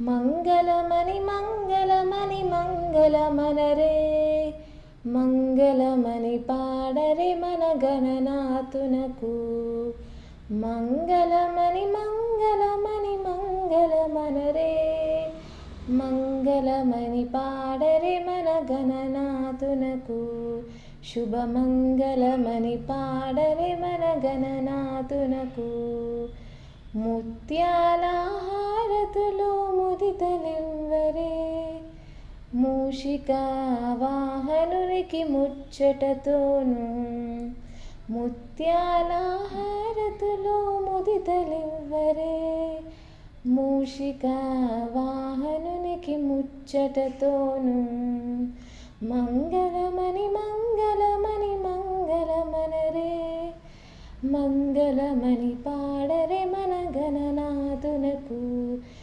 మంగళమని మంగళమని మంగళమనరే మంగళమని పాడరే మన గణనాథునకు. మంగళమని మంగళమని మంగళమనరే మంగళమని పాడరే మన గణనాథునకు. శుభమంగళమని పాడరే మన గణనాథునకు. ముత్యాల హారతులు ముదితలివ్వరే మూషిక వాహనునికి ముచ్చటతోను. ముత్యాల హారతులు ముదితలివ్వరే మూషిక వాహనునికి ముచ్చటతోను. మంగళమని మంగళమని మంగళమనరే మంగళమని పాడరే మన గణనాథునకు.